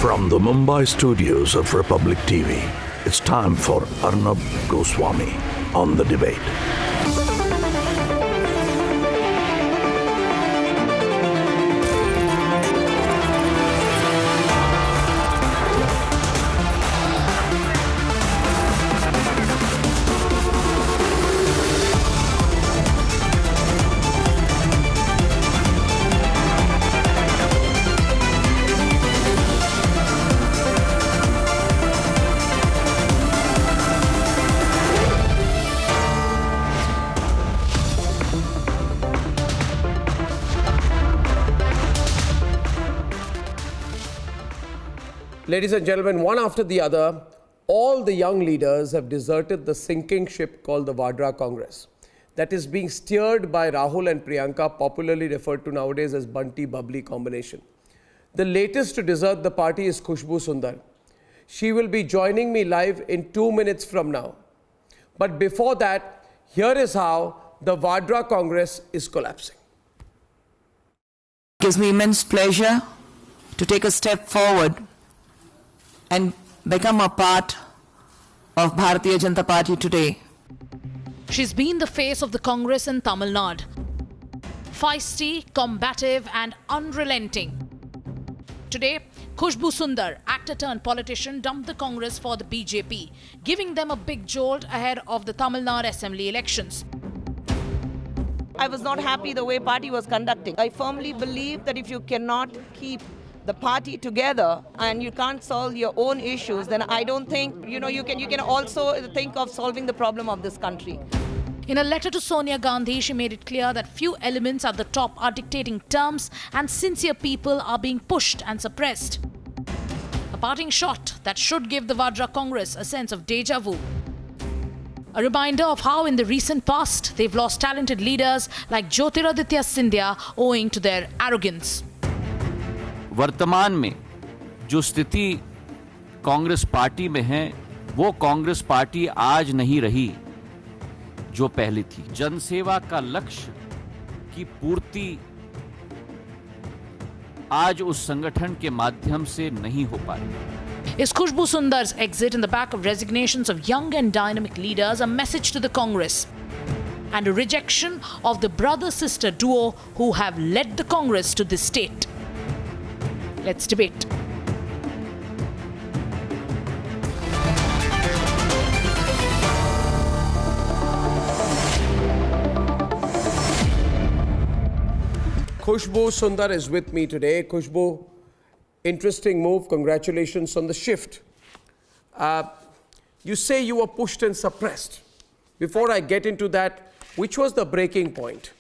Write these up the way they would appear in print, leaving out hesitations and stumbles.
From the Mumbai studios of Republic TV, it's time for Arnab Goswami on The Debate. Ladies and gentlemen, one after the other, all the young leaders have deserted the sinking ship called the Vadra Congress that is being steered by Rahul and Priyanka, popularly referred to nowadays as Bunty Bubbly combination. The latest to desert the party is Khushbu Sundar. She will be joining me live in 2 minutes from now. But before that, here is how the Vadra Congress is collapsing. It gives me immense pleasure to take a step forward and become a part of Bharatiya Janata Party today. She's been the face of the Congress in Tamil Nadu. Feisty, combative and unrelenting. Today, Khushbu Sundar, actor turned politician, dumped the Congress for the BJP, giving them a big jolt ahead of the Tamil Nadu Assembly elections. I was not happy the way party was conducting. I firmly believe that if you cannot keep the party together and you can't solve your own issues, then I don't think, you can also think of solving the problem of this country. In a letter to Sonia Gandhi, she made it clear that few elements at the top are dictating terms and sincere people are being pushed and suppressed. A parting shot that should give the Vadra Congress a sense of deja vu. A reminder of how in the recent past they've lost talented leaders like Jyotiraditya Scindia owing to their arrogance. वर्तमान में जो स्थिति Congress party में है वो Congress party आज नहीं रही जो पहले थी। जनसेवा का लक्ष्य की पूर्ति आज उस संगठन के माध्यम से नहीं हो पा रही। Is Khushbu Sundar's exit in the back of resignations of young and dynamic leaders a message to the Congress and a rejection of the brother-sister duo who have led the Congress to this state? Let's debate. Khushbu Sundar is with me today. Khushbu, interesting move. Congratulations on the shift. You say you were pushed and suppressed. Before I get into that, which was the breaking point?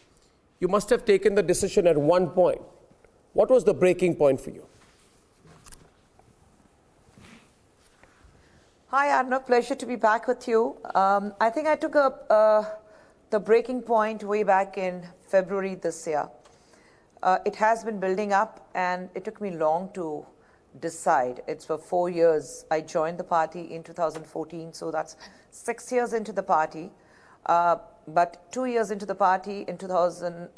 You must have taken the decision at one point. What was the breaking point for you? Hi Arnab, pleasure to be back with you. I think I took the breaking point way back in February this year. It has been building up and it took me long to decide. It's for 4 years. I joined the party in 2014, so that's 6 years into the party. But 2 years into the party in 2000,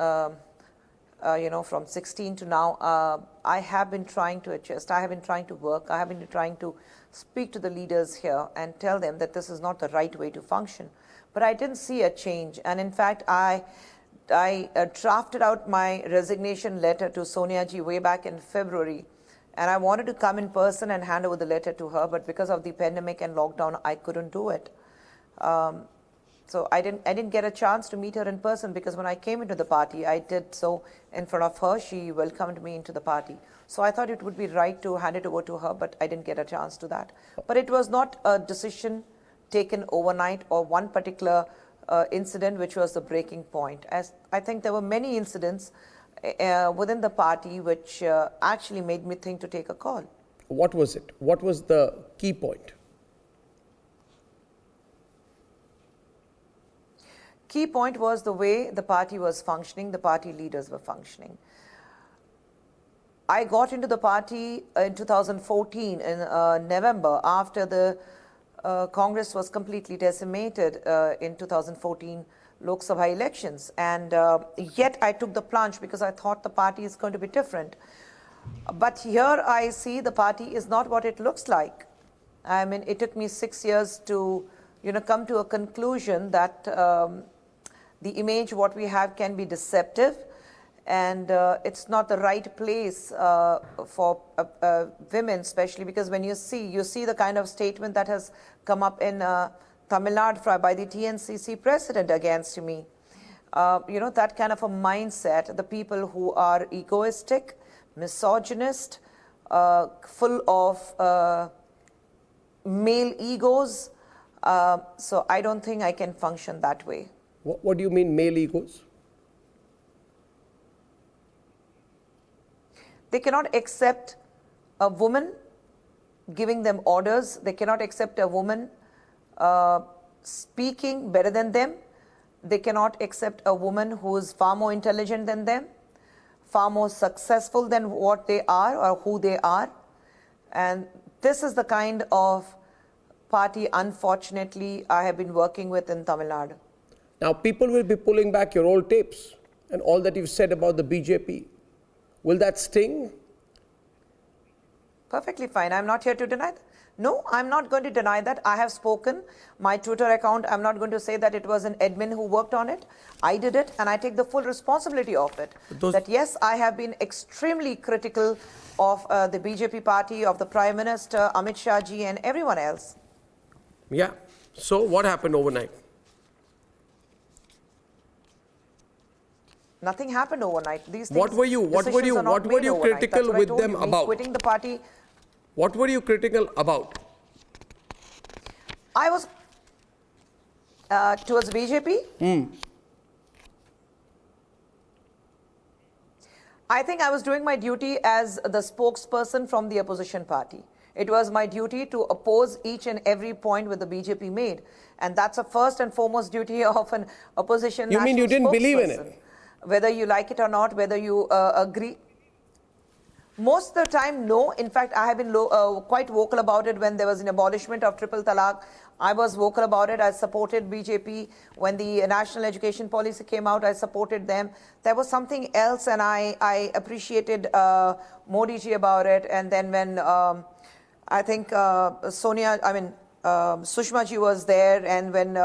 from 16 to now, I have been trying to adjust. I have been trying to work. I have been trying to speak to the leaders here and tell them that this is not the right way to function. But I didn't see a change. And in fact, I drafted out my resignation letter to Sonia ji way back in February. And I wanted to come in person and hand over the letter to her. But because of the pandemic and lockdown, I couldn't do it. So I didn't get a chance to meet her in person because when I came into the party, I did so in front of her. She welcomed me into the party. So I thought it would be right to hand it over to her, but I didn't get a chance to that. But it was not a decision taken overnight or one particular incident which was the breaking point. As I think there were many incidents within the party which actually made me think to take a call. What was it? What was the key point? Key point was the way the party was functioning, the party leaders were functioning. I got into the party in 2014 in November after the Congress was completely decimated in 2014 Lok Sabha elections, and yet I took the plunge because I thought the party is going to be different. But here I see the party is not what it looks like. I mean, it took me 6 years to, come to a conclusion that the image what we have can be deceptive, and it's not the right place for women, especially because when you see the kind of statement that has come up in Tamil Nadu by the TNCC president against me. That kind of a mindset, the people who are egoistic, misogynist, full of male egos. So I don't think I can function that way. What do you mean, male egos? They cannot accept a woman giving them orders. They cannot accept a woman speaking better than them. They cannot accept a woman who is far more intelligent than them, far more successful than what they are or who they are. And this is the kind of party, unfortunately, I have been working with in Tamil Nadu. Now, people will be pulling back your old tapes and all that you've said about the BJP. Will that sting? Perfectly fine. I'm not here to deny that. No, I'm not going to deny that. I have spoken. My Twitter account, I'm not going to say that it was an admin who worked on it. I did it, and I take the full responsibility of it. That yes, I have been extremely critical of the BJP party, of the Prime Minister, Amit Shah ji, and everyone else. Yeah. So what happened overnight? Nothing happened overnight. These things, What were you critical with them about? Quitting the party. What were you critical about? I was towards BJP. I think I was doing my duty as the spokesperson from the opposition party. It was my duty to oppose each and every point that the BJP made. And that's a first and foremost duty of an opposition You mean you didn't believe in it? Whether you like it or not, whether you agree. Most of the time, no. In fact, I have been quite vocal about it when there was an abolishment of triple talaq. I was vocal about it. I supported BJP. When the national education policy came out, I supported them. There was something else, and I appreciated Modi ji about it. And then when I think Sushma ji was there, and when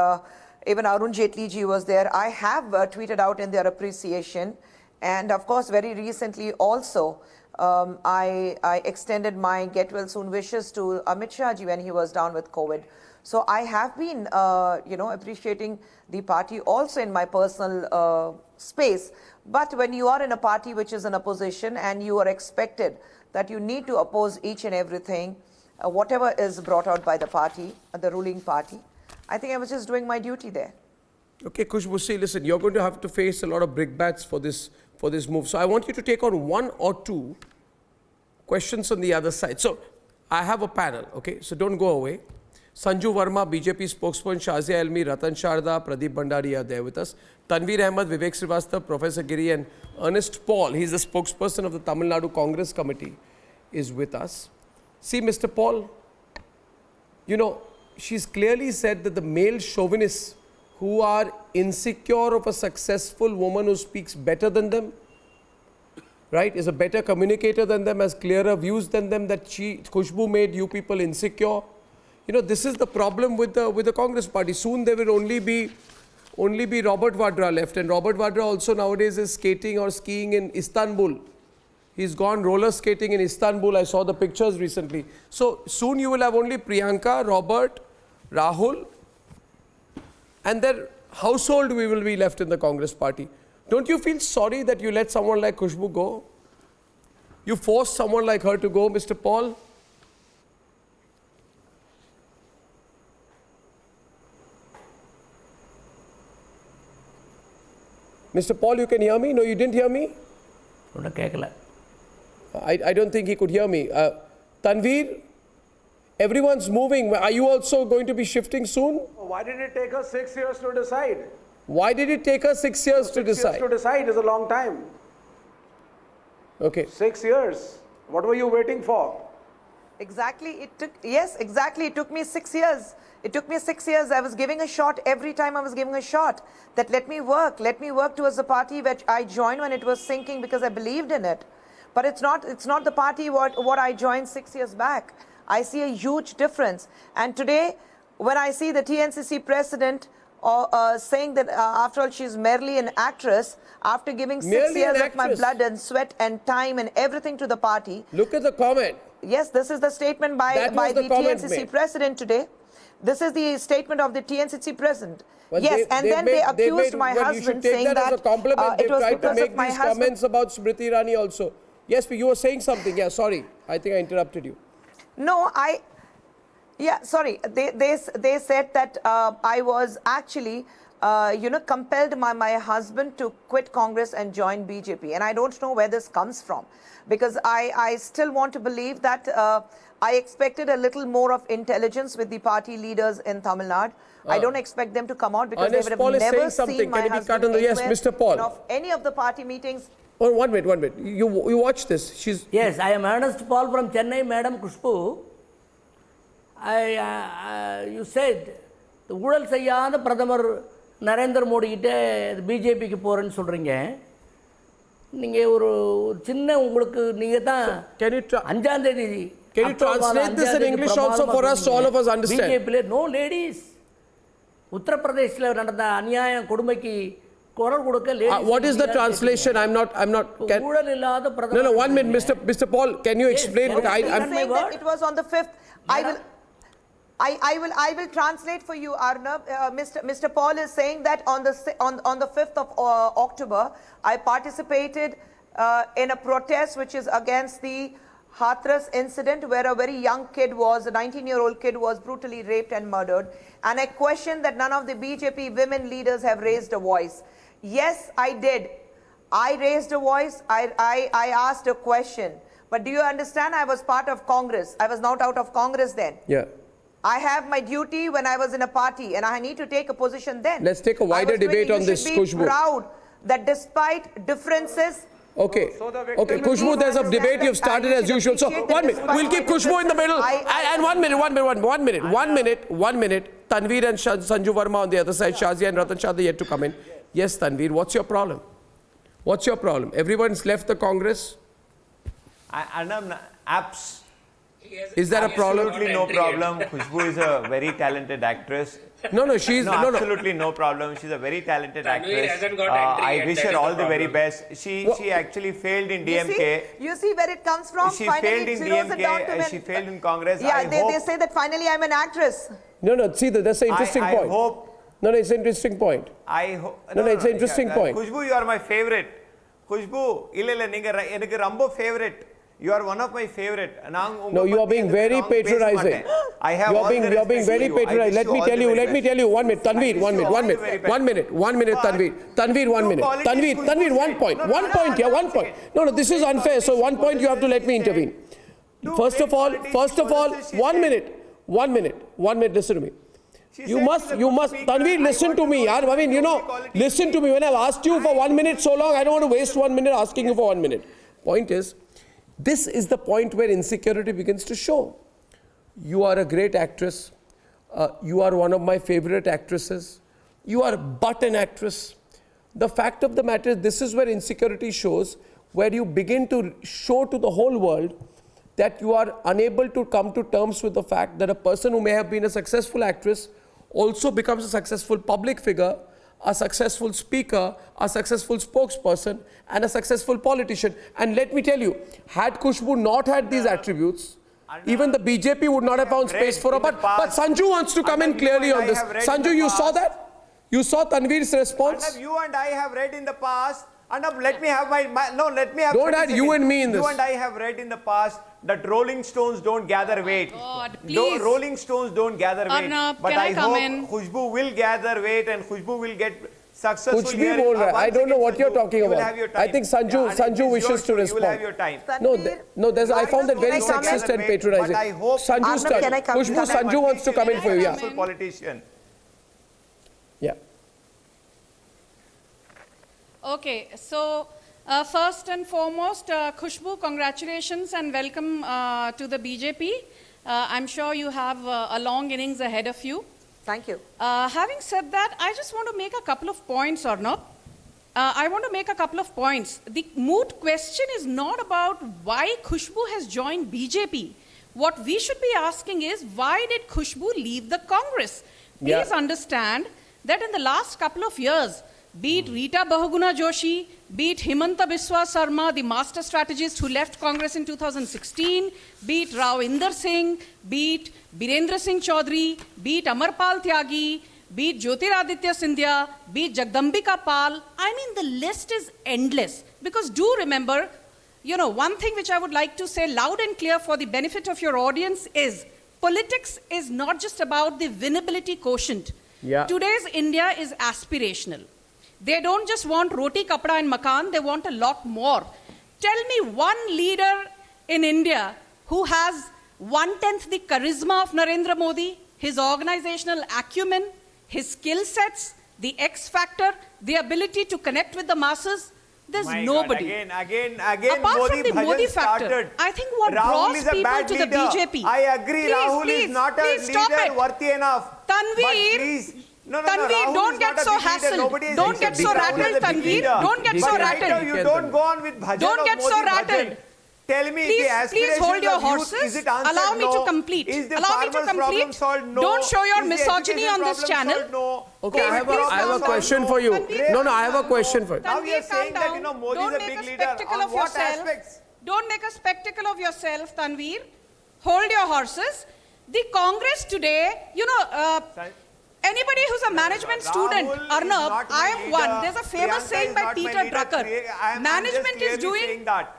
even Arun Jaitley ji was there, I have tweeted out in their appreciation. And of course, very recently also, I extended my get well soon wishes to Amit Shah ji when he was down with COVID. So I have been, appreciating the party also in my personal space. But when you are in a party which is in opposition and you are expected that you need to oppose each and everything, whatever is brought out by the party, the ruling party, I think I was just doing my duty there. Okay, Khushbu, see, listen, you're going to have to face a lot of brickbats for this move. So I want you to take on one or two questions on the other side. So I have a panel, okay? So don't go away. Sanju Verma, BJP spokesperson, Shazia Elmi, Ratan Sharda, Pradeep Bhandari are there with us. Tanveer Ahmed, Vivek Srivastava, Professor Giri, and Ernest Paul, he's the spokesperson of the Tamil Nadu Congress Committee, is with us. See, Mr. Paul, she's clearly said that the male chauvinists who are insecure of a successful woman who speaks better than them, right, is a better communicator than them, has clearer views than them, that Khushbu made you people insecure. This is the problem with the Congress party. Soon there will only be Robert Vadra left, and Robert Vadra also nowadays is skating or skiing in Istanbul. He's gone roller skating in Istanbul. I saw the pictures recently. So soon you will have only Priyanka, Robert, Rahul, and their household we will be left in the Congress party. Don't you feel sorry that you let someone like Khushbu go? You forced someone like her to go, Mr. Paul? Mr. Paul, you can hear me? No, you didn't hear me? I don't think he could hear me. Tanveer, everyone's moving. Are you also going to be shifting soon? Why did it take us 6 years to decide? Why did it take us 6 years to decide? 6 years to decide is a long time. Okay. 6 years. What were you waiting for? Exactly. It took me 6 years. It took me 6 years. I was giving a shot every time I was giving a shot. That let me work towards the party which I joined when it was sinking because I believed in it. But it's not the party what I joined 6 years back. I see a huge difference. And today, when I see the TNCC president saying that after all she's merely an actress, after giving 6 Merely years an of my actress. blood and sweat and time and everything to the party. Look at the comment. Yes, this is the statement That by was the the comment TNCC made. president today. This is the statement of the TNCC president. Well, yes, and then they accused my well, husband, you should take saying that as a compliment. They it was tried to because make of my these husband. comments about Smriti Irani also. Yes, but you were saying something. Yeah, sorry. I think I interrupted you. No, sorry. They said that I was actually, compelled my husband to quit Congress and join BJP. And I don't know where this comes from, because I still want to believe that I expected a little more of intelligence with the party leaders in Tamil Nadu. I don't expect them to come out, because Ernest they would Paul is have never saying something. seen my Can it be cut husband on the- yes, anywhere Mr. Paul. of any of the party meetings. Oh, 1 minute, 1 minute. You watch this. She's. Yes, I am Ernest Paul from Chennai, Madam Khushbu. You said the ஊழல் செய்யாத பிரதமர் நரேந்திர மோடி கிட்ட பிஜேபிக்கு போறேன்னு சொல்றீங்க. நீங்க ஒரு சின்ன உங்களுக்கு நீங்க தான் Can you try? 5ஆம் தேதி Can you translate this in English also for us, so all of us understand? பிஜேபில நோ லேடிஸ். உத்தரப்பிரதேசல நடந்த அநியாய கொடுமைக்கு குரல் கொடுக்க ladies. What is the translation? I'm not. Can, ஊழல் இல்லாத பிரதமர். no, 1 minute, Mr. Paul. Can you explain? Yes, Because yes. I'm Saying that it was on the 5th. Madam. I will translate for you, Arnab. Mr. Paul is saying that on the 5th of October, I participated in a protest which is against the Hathras incident, where a very young kid a 19-year-old kid was brutally raped and murdered. And I question that none of the BJP women leaders have raised a voice. Yes, I did. I raised a voice. I asked a question. But do you understand? I was part of Congress. I was not out of Congress then. yeah. I have my duty when I was in a party, and I need to take a position then. Let's take a wider I was doing- debate on you this, should be Khushbu. proud that despite differences, Okay. So the victim Okay, is Khushbu, not there's a understand debate that you've started you as should usual. So, appreciate that 1 minute. despite We'll keep my Khushbu in the middle. I- And 1 minute. 1 minute. Tanveer and Sanju Verma on the other side. Shazia and Ratan Shah are yet to come in. Yes, Tanveer, what's your problem? What's your problem? Everyone's left the Congress. Apps. Is there a problem? Absolutely no problem. Khushbu is a very talented actress. No, she's No, no. absolutely no problem. She's a very talented Tanveer actress. hasn't got entry I yet, wish that her is all the the very problem. best. She actually failed in DMK. you see where it comes from. She Finally, failed it in zeroes it down to DMK. men. She failed in Congress. Yeah, I they hope, say that finally I'm an actress. No. See, that's an interesting I point. hope. No, it's an interesting point. I hope. No, it's an interesting point. Khushbu, you are my favorite. Khushbu, illa neenga enakku romba favorite. You are one of my favorite. No, you are being very patronizing. I have You're being very patronizing. Let me tell you. 1 minute, Tanveer. 1 minute. 1 minute, Tanveer. Tanveer, 1 minute. Tanveer, 1 point. 1 point. Yeah, 1 point. No, this is unfair. So 1 point you have to let me intervene. First of all, 1 minute. 1 minute. Listen to me. You must, Tanveer, listen to me. I mean, listen to me. When I've asked you for 1 minute so long, I don't want to waste 1 minute asking you for 1 minute. Point is, this is the point where insecurity begins to show. You are a great actress. You are one of my favorite actresses. You are but an actress. The fact of the matter is, this is where insecurity shows, where you begin to show to the whole world that you are unable to come to terms with the fact that a person who may have been a successful actress also becomes a successful public figure, a successful speaker, a successful spokesperson, and a successful politician. And let me tell you, had Khushbu not had these attributes, even the BJP would not have found space for her. But Sanju wants to come in clearly on this. Sanju, you saw that? You saw Tanveer's response? You and I have read in the past. Let me have let me have. Don't add you and me in this. You and I have read in the past that Rolling Stones don't gather weight. God, No, please. Rolling Stones don't gather weight. Arnab, But can I come hope in? Khushbu will gather weight and Khushbu will get successful. Kuch bhi here. bol raha hai. One I don't know second, what you're Sanju. talking You will about. have your I time. think Sanju wishes to You will respond. have your time. No, I found that very Can I come in? sexist and patronizing. But I hope Sanju's Arnab, turn. can I come in? Khushbu, Sanju wants to come in for you. Yeah. Successful politician. Yeah. Okay, so first and foremost, Khushbu, congratulations and welcome to the BJP. I'm sure you have a long innings ahead of you. Thank you. Having said that, I just want to make a couple of points, Arnab. I want to make a couple of points. The moot question is not about why Khushbu has joined BJP. What we should be asking is, why did Khushbu leave the Congress? Please understand that in the last couple of years, be it Rita Bahuguna Joshi, be it Himanta Biswa Sarma, the master strategist who left Congress in 2016, be it Rao Inder Singh, be it Birendra Singh Chaudhary, be it Amarpal Tyagi, be it Jyotiraditya Scindia, be it Jagdambika Pal. I mean, the list is endless. Because do remember, you know, one thing which I would like to say loud and clear for the benefit of your audience is, politics is not just about the winnability quotient. Today's India is aspirational. They don't just want roti, kapda and makan, they want a lot more. Tell me one leader in India who has 1/10 the charisma of Narendra Modi, his organizational acumen, his skill sets, the X factor, the ability to connect with the masses. There's nobody. Again, Apart Modi from the bhajan Modi factor, started. I think what Rahul draws is a people bad to the leader. BJP. I agree, Please, Rahul please, is not a please stop leader it. worthy enough. Tanveer, But please, no, Tanveer, Rahul don't is get not a so big leader. hassled. Nobody is Don't get saying so Rahul is rattled, a big Tanveer. leader. Don't get so But right now rattled. you don't go on with bhajan Don't of get so Modi rattled. bhajan. Tell me, Please, the aspirations hold your of youth, horses. is it answered? Allow me no. to complete. Is the Allow me to farmers' problem complete. solved? No. Don't show your Is the misogyny education on this problem channel. solved? No. Okay, Please, I have please a calm down. question for you. Tanveer, No, I have a question for you. Now we are Tanveer, saying calm that, you know, down. Modi is Don't a make big a leader. spectacle On of what yourself. aspects? Don't make a spectacle of yourself, Tanveer. Hold your horses. The Congress today, you know, anybody who's a management student, Rahul is Arnab, not I my am leader. one. There's a famous Priyanka saying is by not my Peter leader. Drucker. I'm Management just is clearly doing saying that.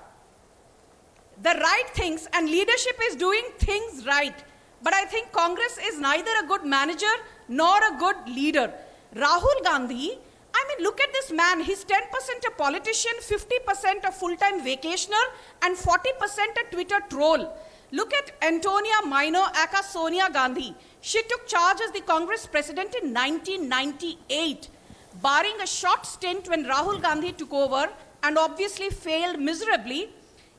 the right things and leadership is doing things right. But I think Congress is neither a good manager nor a good leader. Rahul Gandhi, I mean, look at this man. He's 10% a politician, 50% a full-time vacationer, and 40% a Twitter troll. Look at Antonia Minor aka Sonia Gandhi. She took charge as the Congress president in 1998, barring a short stint when Rahul Gandhi took over and obviously failed miserably.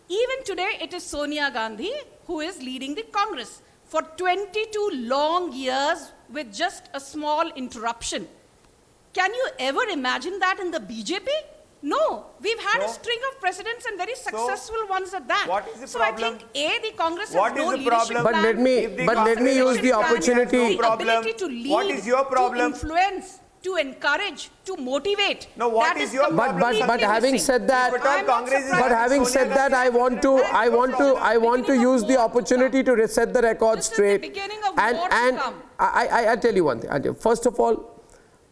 Even today, it is Sonia Gandhi who is leading the Congress for 22 long years with just a small interruption. Can you ever imagine that in the BJP? No. We've had a string of presidents and very successful ones at that. What is the so problem? I think, A, the Congress What has no is the leadership problem? But plan. let me- If the but let me use the Congress has opportunity- no problem, ability to lead, what is your problem? to influence, to encourage, to motivate. No, what That is your problem? completely But having missing. said that, If at all I'm not Congress is surprised. but having Sonia said that, Gandhi- I want to use the opportunity to set the record This is the straight. beginning of And more to come. I'll tell you one thing. First of all,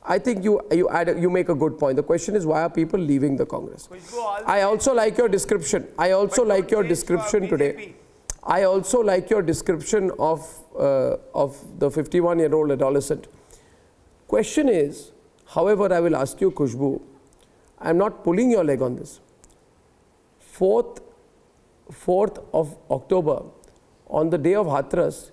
I think you make a good point. The question is, why are people leaving the Congress? I also like your description. I also like your description today. I also like your description of the 51-year-old adolescent. Question is, however, I will ask you, Khushbu, I'm not pulling your leg on this. 4th of October, on the day of Hathras,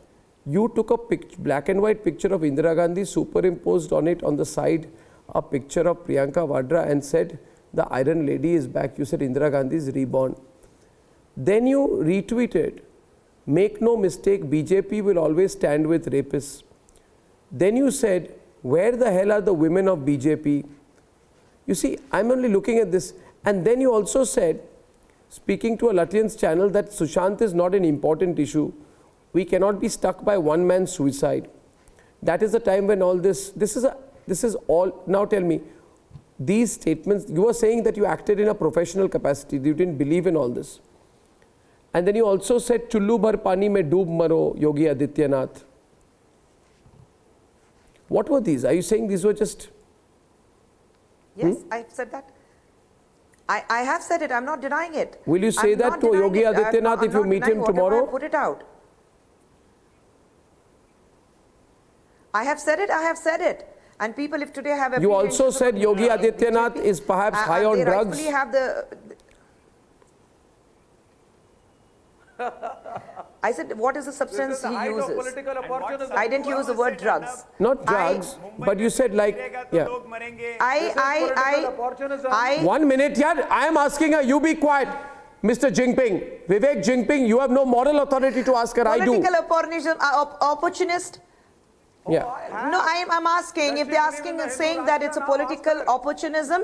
you took a black and white picture of Indira Gandhi, superimposed on it on the side a picture of Priyanka Vadra and said, the Iron Lady is back. You said Indira Gandhi is reborn. Then you retweeted, make no mistake, BJP will always stand with rapists. Then you said, where the hell are the women of BJP? You see, I'm only looking at this. And then you also said, speaking to a Lutyens channel, that Sushant is not an important issue. We cannot be stuck by one man's suicide. That is the time when all this is all. Now tell me, these statements, you were saying that you acted in a professional capacity. You didn't believe in all this. And then you also said, Chullu bhar pani mein doob maro, Yogi Adityanath. What were these? Are you saying these were just... Yes, I've said that. I have said it. I'm not denying it. Will you say I'm that not to denying Yogi it. Adityanath if you I'm not meet denying him whatever tomorrow? I put it out. I have said it. I have said it. And people, if today have... You also apprehensions said about Yogi BJP, Adityanath is perhaps high on they drugs. rightfully have the... I said, what is the substance he uses? I didn't use the word drugs. Not drugs, but you said like... Yeah. I 1 minute, yeah. I am asking her, you be quiet. Mr. Jinping, Vivek Jinping, you have no moral authority to ask her. I do. Political opportunist. Yeah. No, I'm asking, if they're asking and saying that it's a political opportunism,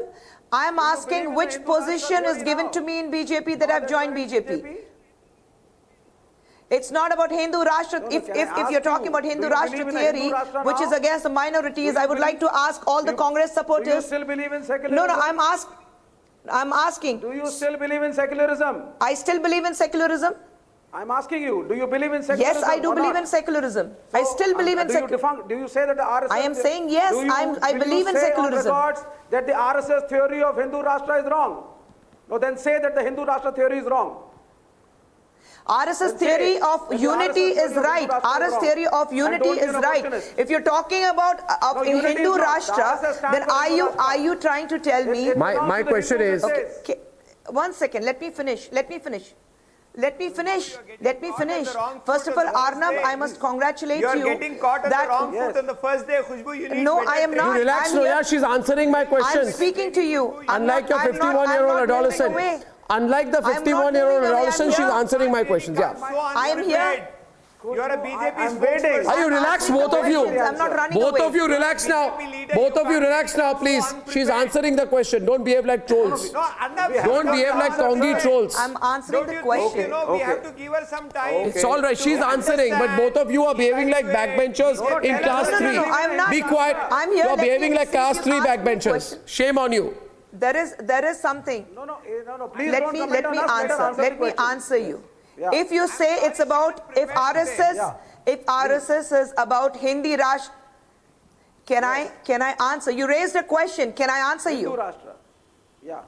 I'm asking which position is given to me in BJP that I've joined BJP. It's not about Hindu Rashtra. If you're talking about Hindu Rashtra theory, which is against the minorities, I would like to ask all the Congress Do you supporters. still believe in secularism? No, I'm asking. Do you still believe in secularism? I still believe in secularism. I'm asking you, do you believe in secularism? Yes, I do or believe not? in secularism. I still believe in secularism. Do you say that the RSS... I am saying yes, I believe in secularism. On records that the RSS theory of Hindu Rashtra is wrong? No, then say that the Hindu Rashtra theory is wrong. RSS theory of unity is right. RSS theory of unity is right. If you're talking about Hindu Rashtra, then are you trying to tell me? My question is... Okay, one second, let me finish. First of all, Arnab, I must congratulate you. You're getting caught on the wrong foot on the first day, Khushbu. You need No, better I am training. not. Relax, I'm here. Noya, she's answering my I'm questions. speaking to you. Unlike your I'm not 51-year-old adolescent. moving away. Unlike the I'm not 51-year-old moving away, I'm adolescent, she's here. answering my questions. Yeah. So I am here. unprepared. You're a BJP I'm waiting. spokesperson. Are you relaxed, both of you? I'm not running Both away. of you relax now. Both of you relax now, please. She's answering the question. Don't behave like trolls. No, Arnab, Don't behave like Congi trolls. I'm answering Don't the you question. think, we have to give her some time? It's all right. She's answering, but both of you are behaving like backbenchers in class No, 3. I'm not. Be quiet. I'm here. You are Let me behaving like see class you 3 ask me a backbenchers. question. Shame on you. There is something. No, please Let don't me comment on us. answer. Let me answer you. Yeah. If you say it's about if RSS is about Hindi Rashtra, can I answer? You raised a question. Can I answer Hindu you? Rashtra. Yeah.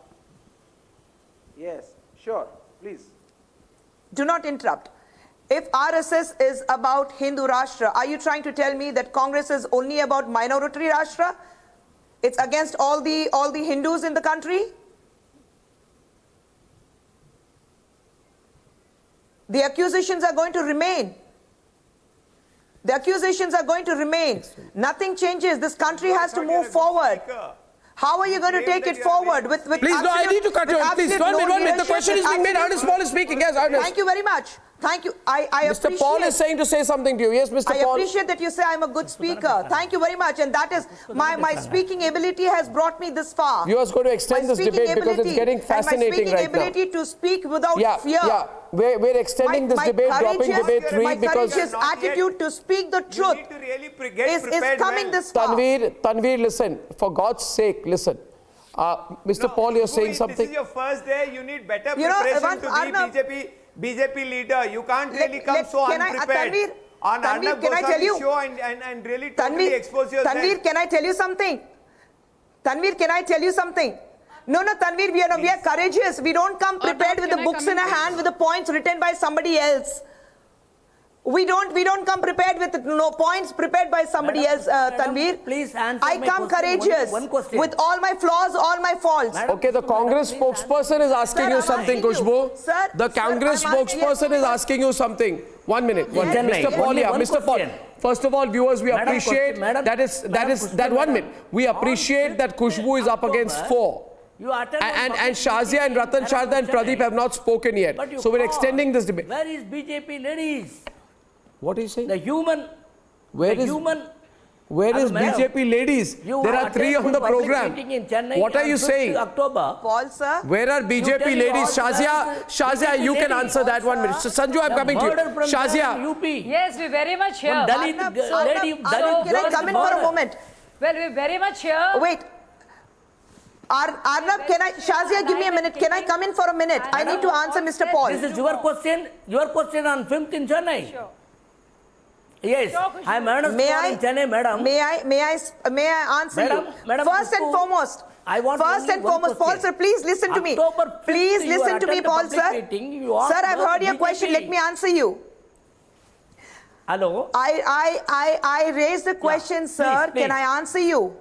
Yes, sure, please. Do not interrupt. If RSS is about Hindu Rashtra, are you trying to tell me that Congress is only about minority Rashtra? It's against all the Hindus in the country? The accusations are going to remain. The accusations are going to remain. Nothing changes. This country has to move forward. How are you going to take it forward with Please, no, I need to cut you. Please, 1 minute. The question is being made. Ernest Paul is speaking. Yes, Ernest. Thank you very much. Thank you. I Mr. Paul is saying to say something to you. Yes, Mr. I Paul. appreciate that you say I'm a good speaker. Thank you very much. And that is, my speaking ability has brought me this far. You are going to extend this debate because it's getting fascinating right now. My speaking ability to speak without fear. Yeah, we're extending this debate, dropping debate 3 my because... courageous attitude to speak the truth You need to really get is prepared coming well. this far. Tanveer, listen. For God's sake, listen. Mr. Paul, you're saying This something? is your first day. You need better You know, preparation to Arnab- be BJP leader. You can't really come so can I- unprepared. Tanveer, Arnab can I tell you? Goswami's show and really totally expose yourself. Tanveer, can I tell you something? Tanveer, can I tell you something? No, Tanveer, we are courageous. We don't come prepared with the can I books come in our in, hand please? with the points written by somebody else. We don't come prepared with no points prepared by somebody else, Tanveer. please answer I my come question. courageous One question. with all my flaws, all my faults. Okay, the Congress spokesperson is asking Sir, you I'm something, asking you. Kushbu. Sir, The sir, Congress I'm asking- spokesperson is asking you something. 1 minute. Chennai. Mr. Paul, Only yeah, one Mr. Paul. question. First of all, viewers, we Madam appreciate question, madam. that 1 minute. We appreciate that Kushbu is up against 4. You attend And Shazia and Ratan Sharda and Pradeep have not spoken yet. But you So we're can't. extending this debate. Where is BJP ladies? What are you saying? The human. Where the is- human. Where is Madam, BJP ladies? You There are 3 on the public program. meeting in Chennai What are on you 5th saying? October. Paul, sir. Where are BJP tell you ladies? all Shazia, you can answer that 1 minute. So, Sanju, I'm coming to you. Murder from Shazia. UP. Yes, we're very much here. One Dalit Arnab, lady. Arnab, Dalit can I girl come in for a murdered. moment? Well, we're very much here. Wait. Arnab, Shazia, give me a minute. Can I come in for a minute? I need to answer Mr. Paul. This is your question. Your question on 5th in Chennai. Sure. Yes, I am Ernest May Paul I? in Chennai, madam. May I answer Madam, you? Madam, First and foremost, I want first only and one foremost, Paul question. sir, please listen to me. October 5th, Please you listen to me, attend a Paul public sir. meeting, you ask Sir, I've about heard your BJP. question. Let me answer you. Hello. I raised the question, sir. please. Can I answer you?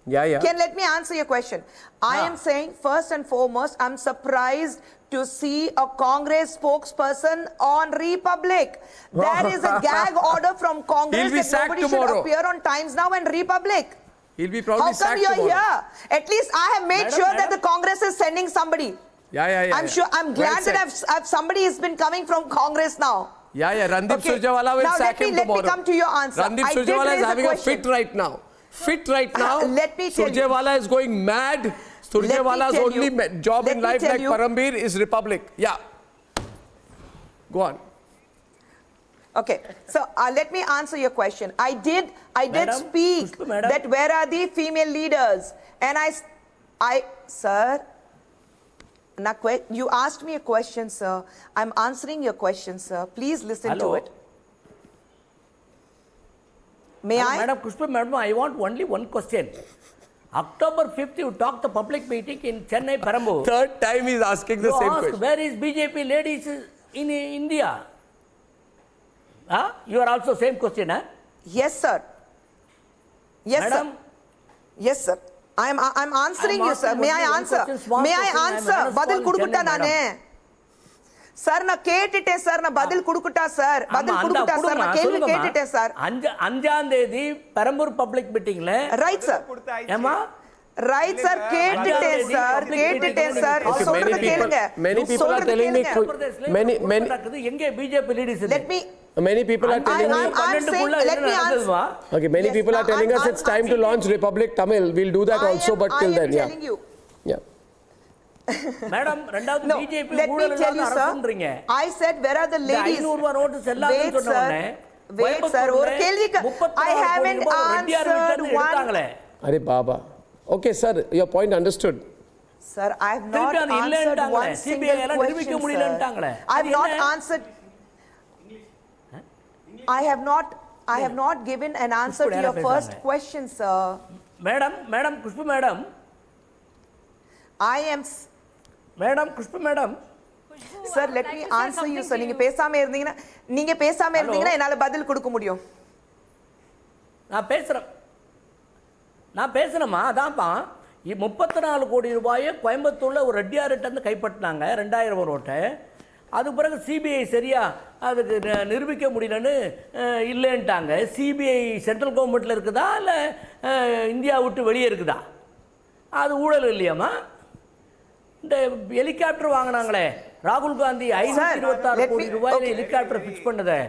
Yeah. Let me answer your question. I am saying, first and foremost, I'm surprised to see a Congress spokesperson on Republic. There is a gag order from Congress He'll be that sacked nobody tomorrow. should appear on Times Now and Republic. He'll be probably How come sacked you're tomorrow. here? At least I have made Madam, sure that madam. the Congress is sending somebody. Yeah. I'm sure. I'm glad Well that somebody has been coming from Congress now. Yeah. Randeep Okay. Surjewala will Now sack him let tomorrow. me come to your answer. Randeep I did Surjewala raise is a having a question. fit right now. Let me tell you. Surjewala is going mad. Surjewala's tell only you. job Let in me life, tell like you. Parambir, is Republic. Yeah. Go on. Okay, so let me answer your question. I did Madam, speak Pushpa, madam. that where are the female leaders, and sir, you asked me a question, sir. I'm answering your question, sir. Please listen Hello? to it. May I? Madam Pushpa, madam, I want only one question. October 5th, you talked the public meeting in Chennai, Perambur. Third time he's asking the You same asked, question. where is BJP ladies in India? Huh? You are also same question, huh? Yes, sir. Yes, Madam, sir. Yes, sir. I'm answering I'm you, sir. asking May only I one answer? question, small May I question. I'm answer? not Badil calling kudukutta Chennai, nane. Sir, na கேட்டுட்டேன் sir நான் பதில் கொடுக்கட்டா sir பதில் கொடுக்கட்டா sir நான் கேள்வி கேட்டுட்டேன் sir அஞ்சாம் தேதி Perambur public மீட்டிங்ல ரைட் சார் ஏமா ரைட் சார் கேட்டுட்டேன் சார் Okay, சொல்றத கேளுங்க many people are telling me எங்க BJP leaders let me many people are telling me I'm saying let me answer. Okay, many Yes, people are now telling us I'm it's time to launch Republic Tamil. We'll do that also, but till then, I am telling you. Yeah. Madam ரெண்டாவது No, BJP let me ஊழல் tell you, அரசுன்றீங்க sir. I said, where are the ladies? 500 ரூபாய் note செல்லாதுன்னு சொன்ன உடனே Wait, sir. ஒரு கேள்விக்கு I haven't answered one. Arey Baba. Okay, sir, your point understood. Sir, I have not answered one single question, sir. I have not answered. I have not given an answer to your first question, sir. Madam Khushbu madam I am. Madam Khushbu madam Sir, let me answer you, sir. நீங்க பேசாம இருந்தீங்கன்னா என்னால பதில் கொடுக்க முடியும். நான் பேசுறேம்மா அதான்ப்பா 34 கோடி ரூபாயை கோயம்புத்தூர்ல ஒரு ரெட்டியார்கிட்ட கைப்பற்றினாங்க 2000 ரோட்டை அது பிறகு சிபிஐ சரியா அதுக்கு நிரூபிக்க முடியலன்னு இல்லைன்ட்டாங்க சிபிஐ சென்ட்ரல் கவர்மெண்ட்ல இருக்குதா இல்லை இந்தியா விட்டு வெளியே இருக்குதா அது ஊழல் இல்லையாம்மா இந்த ஹெலிகாப்டர் வாங்கினாங்களே ராகுல் காந்தி 526 கோடி ரூபாயில ஹெலிகாப்டர் ஃபிக்ஸ் பண்ணதே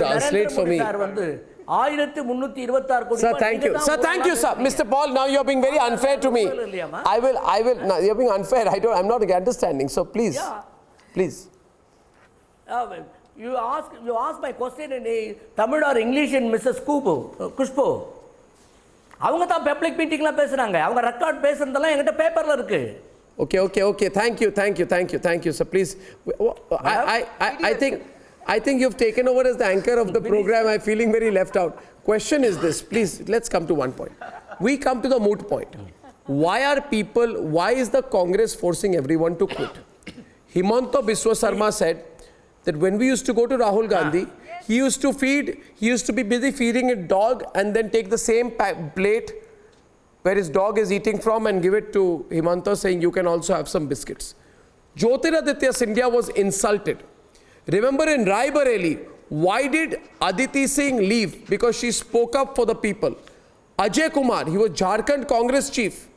Translate for me. சார் வந்து 1326 கோடி Sir, thank you. Sir, thank you, sir. Mr. Paul, now you're being very unfair to me. I will, no, you're being unfair. I'm not understanding. So please, please. You ask my question in Tamil or English in Mrs. Kushbu. அவங்க தான் public மீட்டிங்லாம் பேசுறாங்க அவங்க record பேசுறதெல்லாம் என்கிட்ட பேப்பர்ல இருக்கு Okay. Thank you, sir. Please, I think you've taken over as the anchor of the program. I'm feeling very left out. Question is this, please, let's come to one point. We come to the moot point. Why is the Congress forcing everyone to quit? Himanta Biswa Sarma said that when we used to go to Rahul Gandhi, he used to be busy feeding a dog and then take the same plate where his dog is eating from and give it to Himanta saying you can also have some biscuits. Jyotiraditya Scindia was insulted. Remember in Rai Bareli, why did Aditi Singh leave? Because she spoke up for the people. Ajay Kumar, he was Jharkhand Congress chief,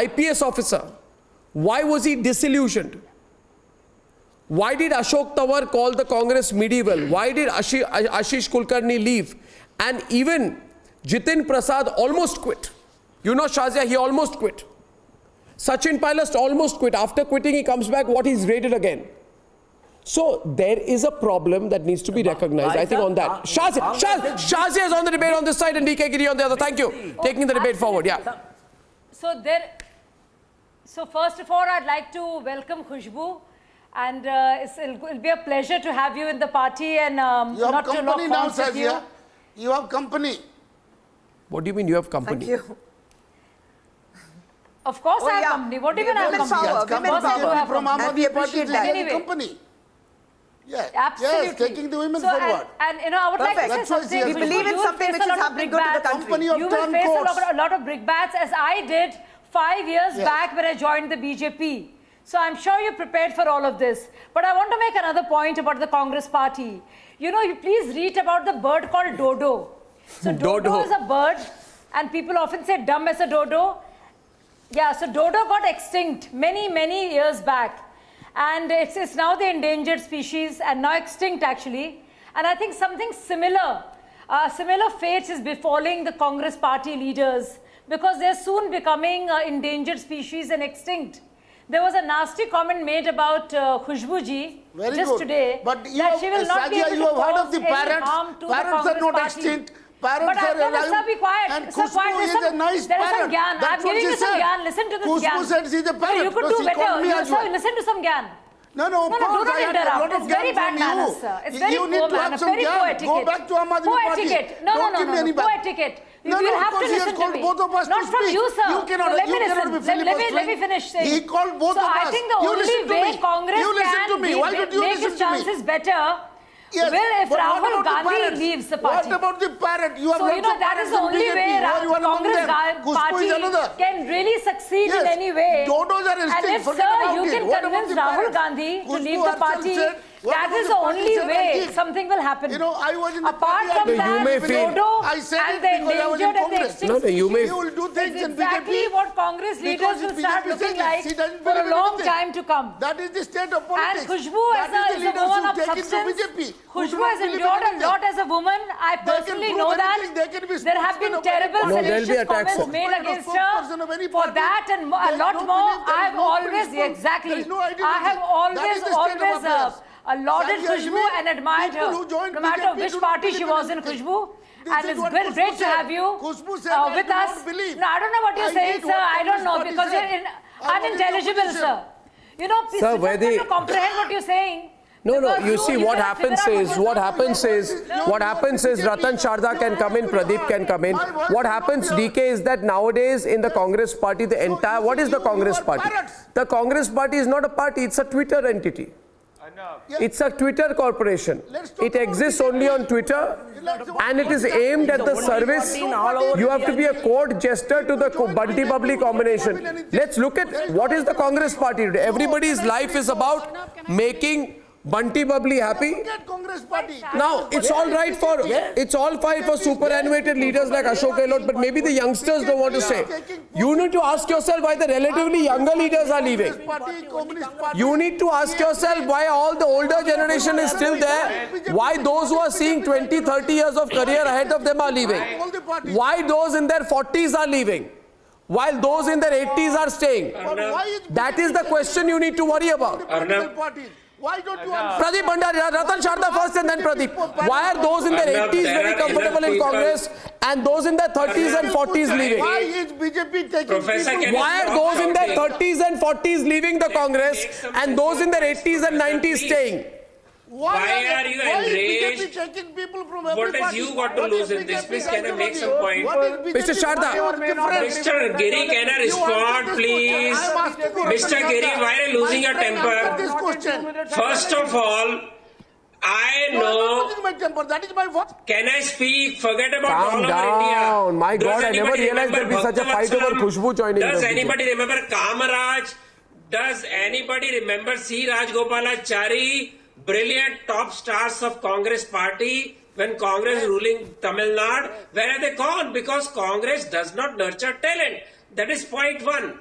IPS officer. Why was he disillusioned? Why did Ashok Tawar call the Congress medieval? Why did Ashish Kulkarni leave? And even Jitin Prasad almost quit. You know Shazia, he almost quit. Sachin Pilot almost quit. After quitting, he comes back, he's raided again. So there is a problem that needs to be recognized, I think, on that. Shazia is on the debate on this side and DK Giri on the other. Thank you. Taking the debate forward, yeah. So first of all, I'd like to welcome Khushbu. And it'll be a pleasure to have you in the party and not to lock horns with you. You have company. What do you mean you have company? Thank you. Of course I have company. What do you mean I have company? Women power. From And we appreciate that. Anyway. Company. Yeah. Absolutely. Yes, taking the women so, forward. And I would like to say something. We believe in something which is happening good to the country. Company of You will turn face courts. a lot of brickbats as I did 5 years back when I joined the BJP. So I'm sure you're prepared for all of this. But I want to make another point about the Congress party. You know, you please read about the bird called dodo. So dodo is a bird and people often say dumb as a dodo. Yeah, so dodo got extinct many years back. And it's now the endangered species and now extinct actually. And I think something similar fate is befalling the Congress party leaders because they're soon becoming endangered species and extinct. There was a nasty comment made about Khushbu ji just today But that she will not be able to you have heard cause of the any parrots. harm to the Parrots are Congress not party. extinct. Parrots But are alive. sir, be quiet. And Sir, quiet. Khushbu is a nice there is some parrot. gyan. That's I'm what giving she you some said. gyan. Listen to this Khushbu gyan. said she's a No, parrot. you could No, do she called better. me You, as sir, well. listen to some gyan. No, of No, course, do not I had a interrupt. lot of It's very gyan bad from manners, you. sir. It's very You need poor to have manners, some very gyan. poor etiquette. Go back to Aam Aadmi Poor Party. etiquette. No, Don't give me any poor back. etiquette. No, You'll of have to course, he has listen to called me. both of us Not to from speak. you, sir. You cannot- so let me you cannot listen. be Let me filibustering. finish saying. He called both so of us. I think the You only listen to way me. Congress You listen to can me. Why don't you make listen its to me? chances better Yes, will if but what Rahul about the Gandhi parrots? leaves the party. What about the parrot? You have So, lots you know, of that parrots is the in only BJP. way You are one among Congress them. Khushbu party is another. can really succeed Yes, in any way. dodos are And extinct. if, Forget sir, about you it. can What about convince the Rahul parrots? Gandhi to Khushbu leave the herself party, said, what that about is the the party only said way again? something will happen. You know, I was in the Apart party. from You that, may feel- Dodo I said and it the because I was in endangered and the Congress. extinct No, you may- species, He will do things it's in exactly BJP what Congress leaders because will it's start BJP looking says it. like She doesn't for a believe long anything. time to come. That is the state of And politics. Khushbu That as a is the leaders woman who of take it to substance, BJP. who Khushbu do not has believe endured a anything. lot as a woman. I can personally prove know that. anything. They can be There have been spokesman of any terrible party. No, there'll be salacious attacks, comments sir. made But the against spokesperson of any her. For party, that and a they lot don't more, believe there I is have no always, principle. exactly, There is no I ideology. have That is the state of affairs. lauded Sadia Khushbu Yumi, and admired people her. who joined No matter BJP which do not party she believe was in, anything. Khushbu. This And is it's what great Khushbu to said. have you Khushbu said, I with do us. not believe. No, I don't know what you're I saying, did sir. what I don't Congress know party because said. you're I was in unintelligible, opposition. sir. You know, please, Sir, you where don't they- comprehend what you're saying. No, Because you see what cannot happens figure out is, what happens is Ratan Sharda can come in, Pradeep can come in. What happens, DK, is that nowadays in the Congress party, the entire, what is the Congress party? The Congress party is not a party, it's a Twitter entity. It's a Twitter corporation. It exists only on Twitter and it is aimed at the service. You have to be a court jester to the Bunty Bubbly combination. Let's look at what is the Congress party today. Everybody's life is about making Bunty Bubbly happy. Forget Congress party. Now, it's all right for, it's all fine for superannuated leaders like Ashok Gehlot, but maybe the youngsters don't want to say. You need to ask yourself why the relatively younger leaders are leaving. Communist party. You need to ask yourself why all the older generation is still there. Why those who are seeing 20, 30 years of career ahead of them are leaving. Why those in their 40s are leaving. While those in their 80s are staying. That is the question you need to worry about. Why don't you answer? Pradeep Bhandari, Ratan Sharda first and then Pradeep. Why are those in their 80s very comfortable in Congress and those in their 30s and 40s leaving? Why is BJP taking people? Why are those in their 30s and 40s leaving the Congress and those in their 80s and 90s staying? Why are you why is enraged? BJP taking people from every What has party? you got to What lose is in this? BJP Please, can I make ideology? some point? What is Mr. BJP Sharda. different? Mr. Giri, can I respond, please? Mr. Giri, why are you losing your temper? This question. First of all, I You are not know. losing my temper. That is my fault. Can I speak? Forget about all Calm over down. India. My Does God, I never anybody realized there'd be remember such a fight over Bhaktavatsam? Khushbu joining Does the BJP. anybody remember Kamaraj? Does anybody remember C. Rajgopalachari? Brilliant top stars of Congress party when Congress ruling Tamil Nadu. Where are they gone? Because Congress does not nurture talent. That is point one.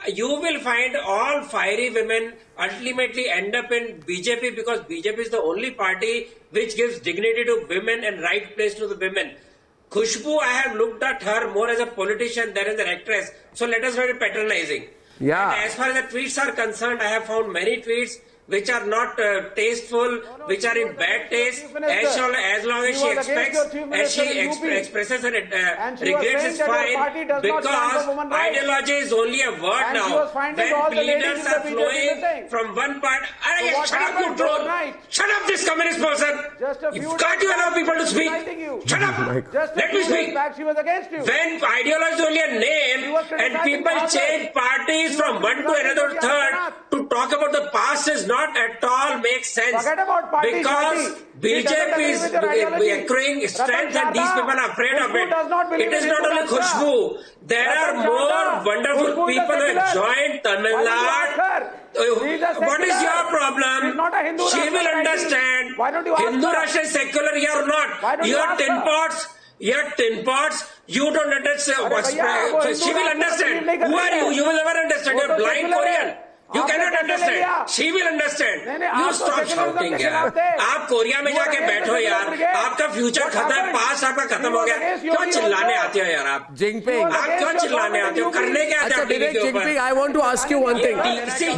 You will find all fiery women ultimately end up in BJP because BJP is the only party which gives dignity to women and right place to the women. Khushbu, I have looked at her more as a politician than as an actress. So let us not be patronizing. Yeah. And as far as the tweets are concerned, I have found many tweets which are not tasteful, which are in bad taste, as long as she expects, as she expresses and regrets is fine, because ideology is only a word now. When leaders are flowing from one part, shut up, you troll! Shut up, this communist person! Can't you allow people to speak? Shut up! Let me speak! When ideology is only a name and people change parties from one to another third, to talk about the past is not at all makes sense. Because BJP is accruing strength and these people are afraid of it. It is not only Khushbu. There are more wonderful people who have joined Tamil Nadu. What is your problem? She will understand. Hindu Rashtra is secular, you are not. You are tin pots. You're tin pots. You don't understand. She will understand. Who are you? You will never understand. You're blind Korean. You cannot understand. She will understand. You stop shouting यार. आप Korea में जाके बैठो यार. आपका future खत्म है, पास आपका खत्म हो गया. क्यों चिल्लाने आते हो यार आप? Jinping. आप क्यों चिल्लाने आते हो? करने क्या आते हो टीवी के ऊपर? Jinping, I want to ask you one thing.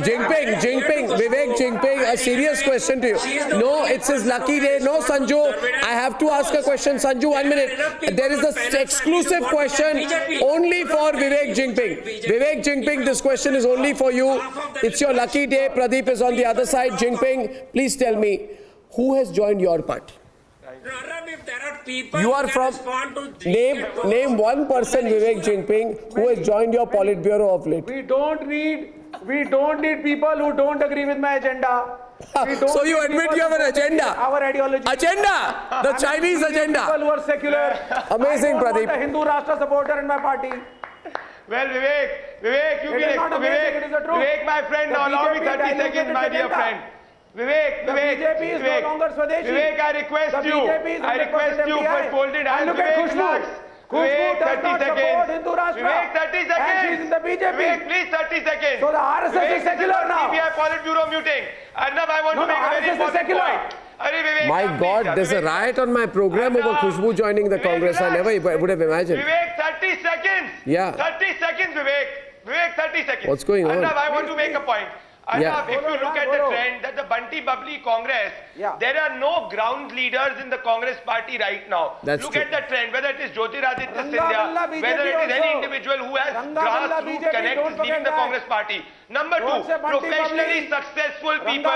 Jinping, Vivek Jinping, a serious question to you. No, it's his lucky day. No, Sanju, I have to ask a question. Sanju, 1 minute. There is an exclusive question only for Vivek Jinping. Vivek Jinping, this question is only for you. It's your lucky day. Pradeep is on the other side. Jinping, please tell me, who has joined your party? You are from, name one person, Vivek Jinping, who has joined your Politburo of late. We don't need people who don't agree with my agenda. So you admit you have an agenda? Our ideology. Agenda! The Chinese agenda. People who are secular. Amazing, Pradeep. I'm a Hindu Rashtra supporter in my party. Well, Vivek, you Vivek, my friend, allow me 30 seconds, my dear friend. Vivek, I request you for folded hands. Vivek, relax. Vivek, 30 seconds. Vivek, 30 seconds. And she's in the BJP. Vivek, please, 30 seconds. So the RSS is secular now. CBI Politburo meeting. Arnab, I want to make a very important point. My God, there's a riot on my program over Khushbu joining the Congress. I never would have imagined. Vivek, 30 seconds. Yeah. 30 seconds, Vivek. Vivek, 30 seconds. What's going on? Arnab, I want to make a point. Arnab, if you look at the trend that the Bunty Bubbly Congress, there are no ground leaders in the Congress party right now. Look at the trend, whether it is Jyotiraditya Scindia, whether it is any individual who has grassroots connect is leaving the Congress party. Number two, professionally successful people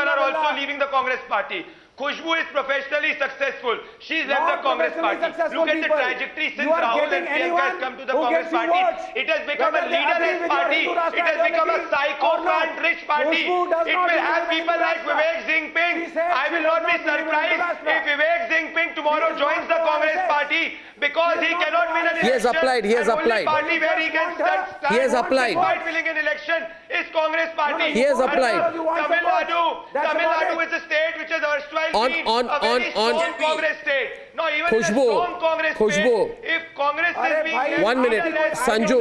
are also leaving the Congress party. Khushbu is professionally successful. She's left the Congress party. Look at the trajectory since Rahul and Priyanka has come to the Congress party. It has become a leaderless party. It has become a psychophant-rich party. It will have people like Vivek Jinping. I will not be surprised if Vivek Jinping tomorrow joins the Congress party because he cannot win an election. He has applied. He has applied. Party where he can start He has applied. winning an election is Congress party. He has applied. Tamil Nadu is a state which has erstwhile been a very strong Congress state. No, even in a strong Congress state, if Congress is being 1 minute, Sanju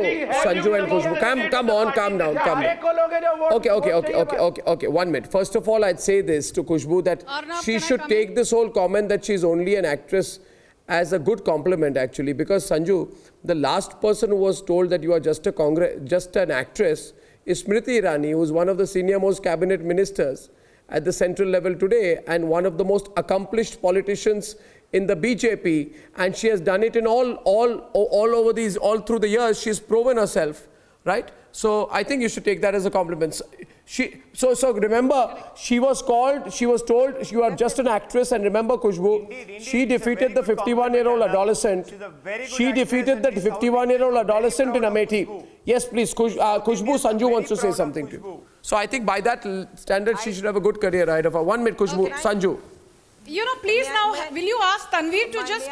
and Khushbu, come on, calm down. Okay, 1 minute. First of all, I'd say this to Khushbu that she should take this whole comment that she's only an actress as a good compliment, actually, because Sanju, the last person who was told that you are just an actress is Smriti Irani, who is one of the senior most cabinet ministers at the central level today and one of the most accomplished politicians in the BJP, and she has done it in all through the years. She's proven herself, right? So I think you should take that as a compliment. So remember, she was told you are just an actress, and remember, Khushbu, she defeated the 51-year-old adolescent. She defeated the 51-year-old adolescent in Amethi. Yes, please, Khushbu, Sanju wants to say something to you. So I think by that standard, she should have a good career ahead of her. 1 minute, Khushbu, Sanju. You know, please will you ask Tanveer to just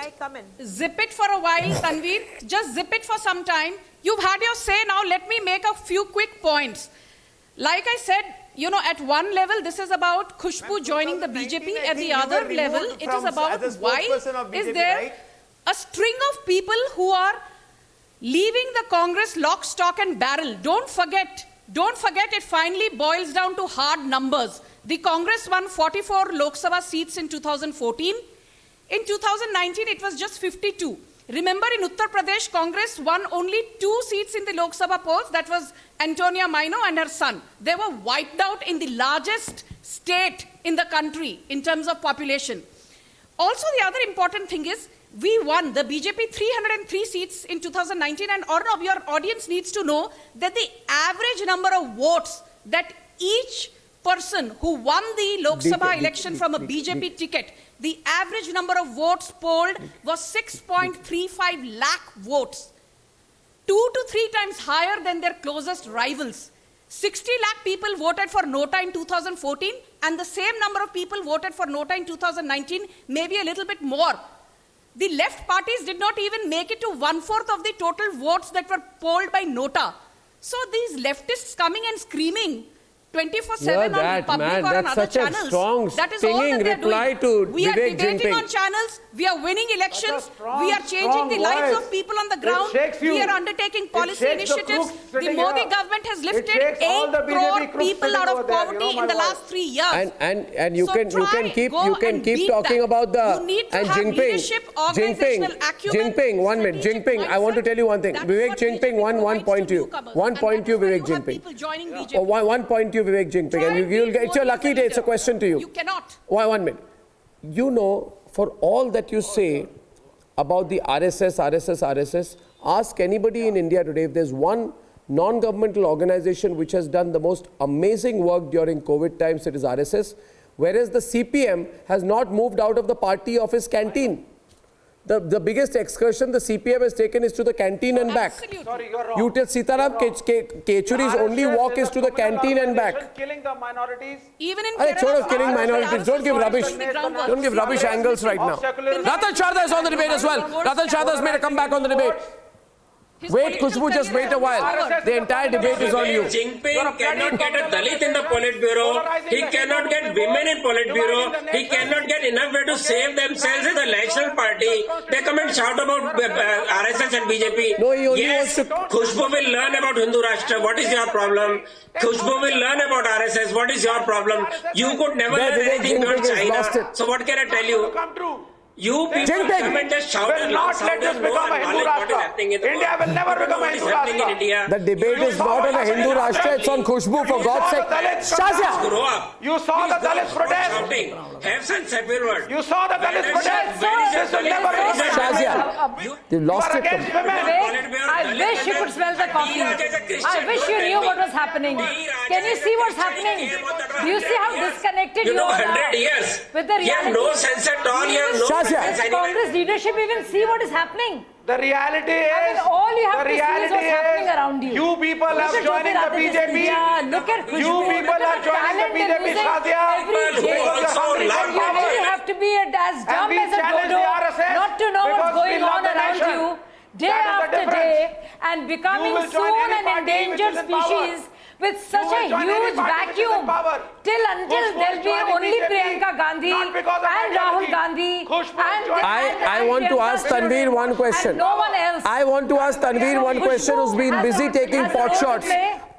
zip it for a while, Tanveer? Just zip it for some time. You've had your say, now let me make a few quick points. Like I said, you know, at one level, this is about Khushbu joining the BJP. At the other level, it is about why is there a string of people who are leaving the Congress lock, stock and barrel. Don't forget, it finally boils down to hard numbers. The Congress won 44 Lok Sabha seats in 2014. In 2019, it was just 52. Remember, in Uttar Pradesh, Congress won only 2 seats in the Lok Sabha polls. That was Antonia Maino and her son. They were wiped out in the largest state in the country in terms of population. Also, the other important thing is, we won the BJP 303 seats in 2019, and Arnab, your audience needs to know that the average number of votes that each person who won the Lok Sabha election from a BJP ticket, the average number of votes polled was 6.35 lakh votes, 2 to 3 times higher than their closest rivals. 60 lakh people voted for Nota in 2014, and the same number of people voted for Nota in 2019, maybe a little bit more. The left parties did not even make it to 1/4 of the total votes that were polled by Nota. So these leftists coming and screaming 24/7 Hear on that, Republic man. or on That's other such a channels. strong, That is all stinging that they're reply doing. to We are Vivek debating Jinping. on channels. We are winning elections. strong, We are changing the lives voice. of people on the It ground. shakes you. We are undertaking It policy shakes the initiatives. crooks The sitting Modi here. government has It lifted shakes all 8 the BJP crore crooks people sitting out over of there. You poverty know in my the last voice. 3 years. And you So can try, keep go and keep beat talking that. about the You need to and have Jinping, leadership, organizational acumen, Jinping, 1 minute, strategic Jinping. I want to mindset. tell you one thing. That's Vivek what Jinping, BJP one provides point to to you, newcomers. 1 And point to you, that's why Vivek you have Jinping. people joining BJP. Oh, one point to you, Vivek Jinping, Try and and you'll beat get. It's your Modi lucky as a day. It's a leader. question to you. You cannot. 1 minute. You know, for all that you say about the RSS, ask anybody in India today if there's one non-governmental organization which has done the most amazing work during COVID times, it is RSS, whereas the CPM has not moved out of the party office canteen. The biggest excursion the CPM has taken is to the canteen and back. Absolutely. Sorry, you're wrong. You tell Sitaram Kechuri's only RSS walk is a to the criminal canteen and back. organization Killing the minorities. Even in Hey, Kerala, छोड़ो killing RSS minorities. Don't give is rubbish. doing the groundwork. Don't give rubbish angles right now. Ratan Sharda is on the debate as well. Ratan Sharda has made a comeback on the debate. His Wait, political Khushbu, just career wait a while. has The entire debate is on you. Jinping cannot get a Dalit in the Politburo. He cannot get women in Politburo. He cannot get enough way to save themselves as a national party. They come and shout about RSS and BJP. No, he only yes, wants to- Khushbu will learn about Hindu Rashtra. What is your problem? Khushbu will learn about RSS. What is your problem? You could never There, learn Vivek anything about Jinping has lost China. it. So what can I tell you? Come true. You people Jinping come and just shout Will and not laugh. let this become a Hindu What is Rashtra. happening in the India world. will never You don't know become a what is Hindu happening in Rashtra. India. The debate is not on a Hindu Rashtra, it's on Khushbu, for God's sake. Shazia! Grow up. You saw the Dalit protest. Shouting. Have some civil word. You saw the Dalit protest. This will never be. Shazia, you lost You are it. against women. I wish you could smell the coffee. I wish you knew what was happening. Can you see what's happening? Do you see how disconnected You you know, are 100 years. with the You have reality? no sense at all. You have no Shazia. sense Does anywhere. Congress leadership even see what is happening? The reality is, I mean, all you have the to see is reality what's happening is, around you. you people Look are at joining the Jyotiradityya BJP. Scindia, look at Khushbu, You people look at are joining the talent they're BJP, losing Shazia. every People day. who also hungry love for You power. really have to be as dumb we as a challenge dodo the RSS not to know what's because we going love on the around nation. you day That is the after difference. day and becoming You will join soon any an party which endangered is in power. species with such will a join any huge party which is in vacuum power. until Khushbu there'll is be joining only BJP, Priyanka Gandhi not because of and ideology. Rahul Gandhi Khushbu is and joining- I want to Priyanka ask Tanveer one question. and no one else. I want to ask Tanveer one question who's been busy taking pot shots.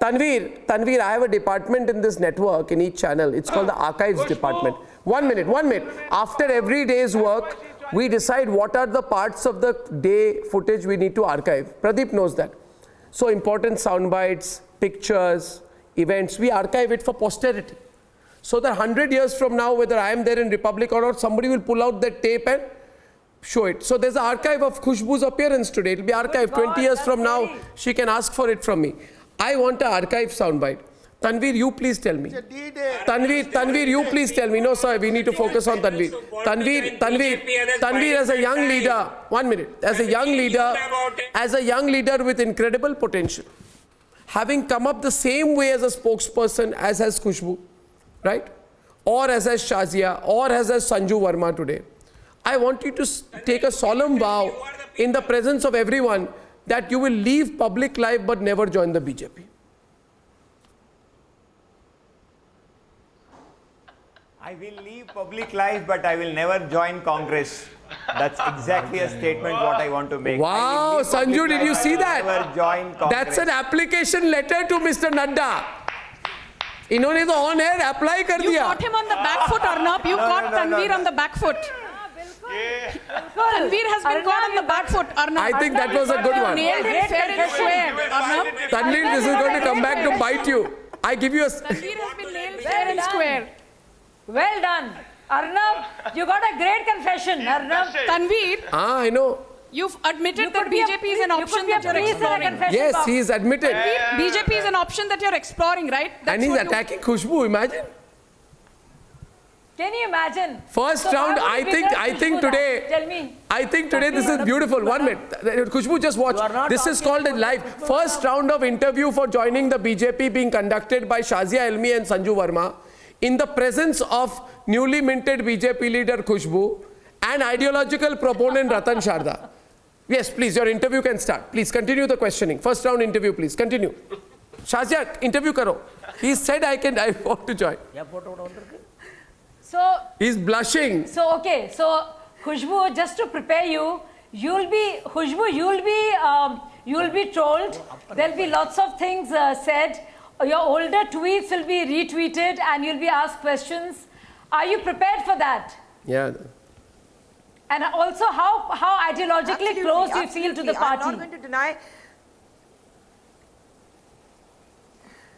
Tanveer, I have a department in this network in each channel. It's called the Archives Department. 1 minute. After every day's work, we decide what are the parts of the day footage we need to archive. Pradeep knows that. So important sound bites, pictures, events, we archive it for posterity. So that 100 years from now, whether I am there in Republic or not, somebody will pull out that tape and show it. So there's an archive of Khushbu's appearance today. It will be archived 20 years from now. She can ask for it from me. I want an archive soundbite. Tanveer, you please tell me. Tanveer, you please tell me. No, sir, we need to focus on Tanveer. Tanveer as a young leader, 1 minute, as a young leader with incredible potential, having come up the same way as a spokesperson as has Khushbu, right? Or as has Shazia, or as has Sanju Verma today. I want you to take a solemn vow in the presence of everyone that you will leave public life but never join the BJP. I will leave public life, but I will never join Congress. That's exactly a statement what I want to make. Wow, Sanju, did you see that? Never join Congress. That's an application letter to Mr. Nadda. इन्होंने तो on air apply कर You दिया. caught him on the back foot, Arnab. You caught Tanveer on the back foot. Tanveer has been caught on the back foot, Arnab. I think that was a good one. Nailed it fair and square, Arnab. Tanveer, this is going to come back to bite you. I give you a... Tanveer has been nailed fair and square. Well done. Arnab, you got a great confession, Arnab. Tanveer, I know. you've admitted You that could be a BJP is an you could option be a that you're priest in a exploring. confession Yes, box. he is admitted. BJP is an option that you're exploring, right? That's And he's what you- attacking Khushbu, imagine. Can you imagine? First So round, why would we let I Khushbu think down? today... Tell me. I think today this is beautiful. 1 minute. Khushbu, just watch. This is called a live. First round of interview for joining the BJP being conducted by Shazia Elmi and Sanju Verma in the presence of newly minted BJP leader Khushbu and ideological proponent Ratan Sharda. Yes, please, your interview can start. Please continue the questioning. First round interview, please. Continue. Shazia, interview karo. He said I want to join. So, He's blushing. so okay, so Khushbu, just to prepare you, you'll be trolled. There'll be lots of things said. Your older tweets will be retweeted, and you'll be asked questions. Are you prepared for that? Yeah. And also, how ideologically close you feel to the party? I'm not going to deny.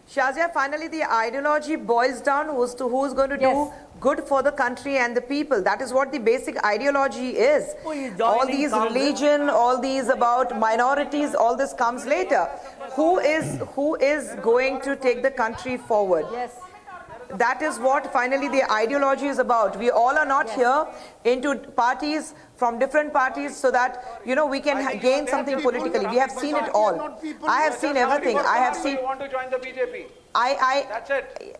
Shazia, finally the ideology boils down as to who's going to do good for the country and the people. That is what the basic ideology is. All these religion, all these about minorities, all this comes later. Who is going to take the country forward? Yes. That is what finally the ideology is about. We all are not here into parties from different parties so that, you know, we can gain something politically. We have seen it all. I have seen everything. I have seen. You want to join the BJP? That's it.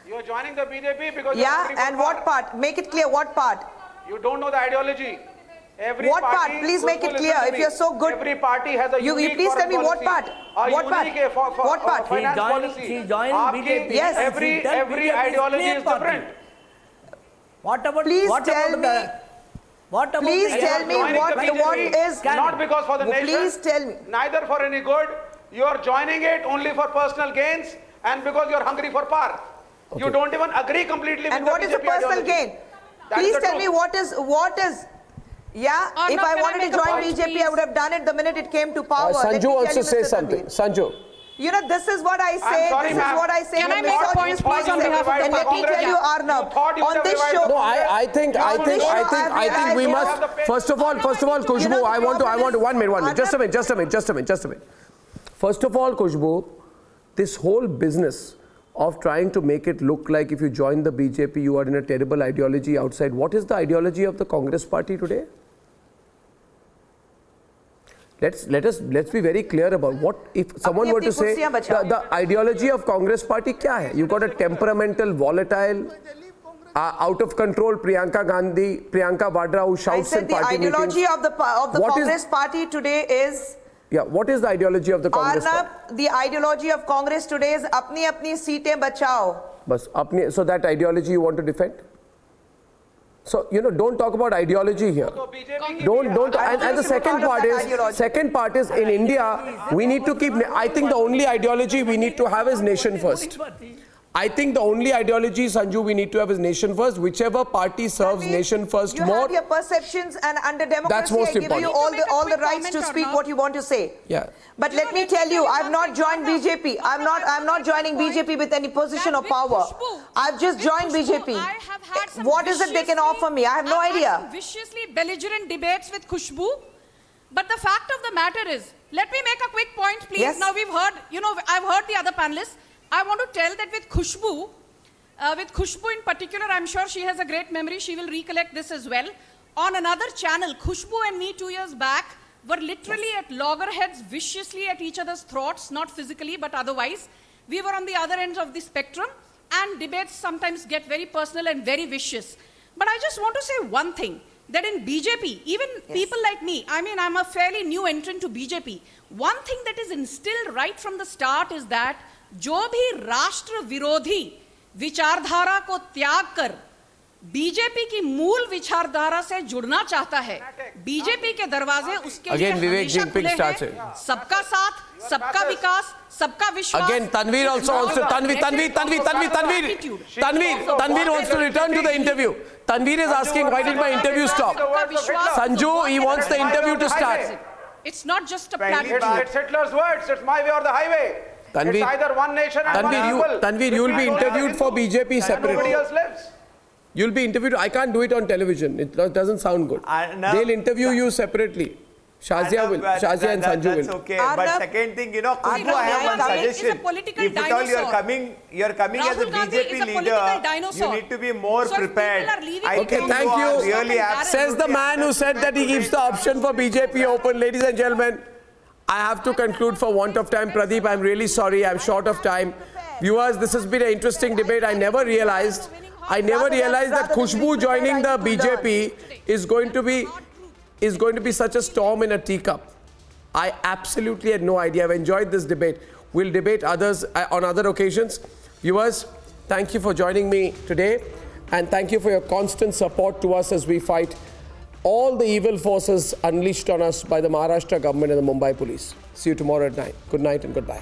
You are joining the BJP because yeah, and what part? Make it clear. What part? You don't know the ideology. Every what party, part? Please make it clear. If you're so good, every party has a unique you please tell me policy. what part? What part? What part? She joined BJP. Yes. Every ideology is different. What about? Please what tell about me. What about? Please tell me what is. Not because for the nation. Please tell me. Neither for any good. You are joining it only for personal gains and because you are hungry for power. Okay. You don't even agree completely and with what the is the personal gain? Please tell me what is. Yeah, if I wanted to join BJP, I would have done it the minute it came to power. Sanju wants to say something. Sanju. You know, this is what I say. Sorry, this is what I say. Can I make a point, please, on behalf of and let me tell you, Arnab, on this show. No, I think we must. First of all, Khushbu, I want to 1 minute. Just a minute. First of all, Khushbu, this whole business of trying to make it look like if you join the BJP, you are in a terrible ideology outside. What is the ideology of the Congress party today? Let's be very clear about what if someone were to say the ideology of Congress party kya hai? You got a temperamental, volatile, out of control Priyanka Vadra who shouts in party meetings. The ideology of the Congress party today is. Yeah, what is the ideology of the Congress party? The ideology of Congress today is apni seatein bachao. Bas, so that ideology you want to defend? So, you know, don't talk about ideology here. Don't. And the second part is in India, we need to keep. I think the only ideology we need to have is nation first. I think the only ideology, Sanju, we need to have is nation first. Whichever party serves nation first more. You have your perceptions, and under democracy, that's most I give important. you all the rights to speak what you want to say. Yeah. But let me tell you, I've not joined BJP. I'm not joining BJP with any position of power. I've just joined BJP. What is it they can offer me? I have no idea. Some viciously belligerent debates with Khushbu. But the fact of the matter is, let me make a quick point, please. Yes. Now we've heard, I've heard the other panelists. I want to tell that with Khushbu in particular, I'm sure she has a great memory. She will recollect this as well. On another channel, Khushbu and me 2 years back were literally at loggerheads, viciously at each other's throats, not physically, but otherwise. We were on the other end of the spectrum, and debates sometimes get very personal and very vicious. But I just want to say one thing, that in BJP, even people like me, I mean, I'm a fairly new entrant to BJP. One thing that is instilled right from the start is that जो भी राष्ट्र विरोधी विचारधारा को त्याग कर BJP की मूल विचारधारा से जुड़ना चाहता है, बीजेपी के दरवाजे उसके लिए हमेशा खुले हैं। सबका साथ, सबका विकास, सबका विश्वास। Again, Tanveer also wants to. Tanveer wants to return to the interview. Tanveer is asking, why did my interview stop? Sanju, he wants the interview to start. It's not just a platform. It's Hitler's words. It's my way or the highway. Tanveer, it's either one nation and one people. Tanveer, you will be interviewed for BJP separately. Nobody else lives. You'll be interviewed. I can't do it on television. It doesn't sound good. They'll interview you separately. Shazia will. Shazia and Sanju will. That's okay. But second thing, Khushbu, I have one suggestion. If at all you're coming as a BJP leader, you need to be more prepared. Okay, thank you. Really says the man who said that he keeps the option for BJP open. Ladies and gentlemen, I have to conclude for want of time. Pradeep, I'm really sorry. I'm short of time. Viewers, this has been an interesting debate. I never realized that Khushbu joining the BJP is going to be such a storm in a teacup. I absolutely had no idea. I've enjoyed this debate. We'll debate others on other occasions. Viewers, thank you for joining me today, and thank you for your constant support to us as we fight all the evil forces unleashed on us by the Maharashtra government and the Mumbai police. See you tomorrow at 9. Good night and goodbye.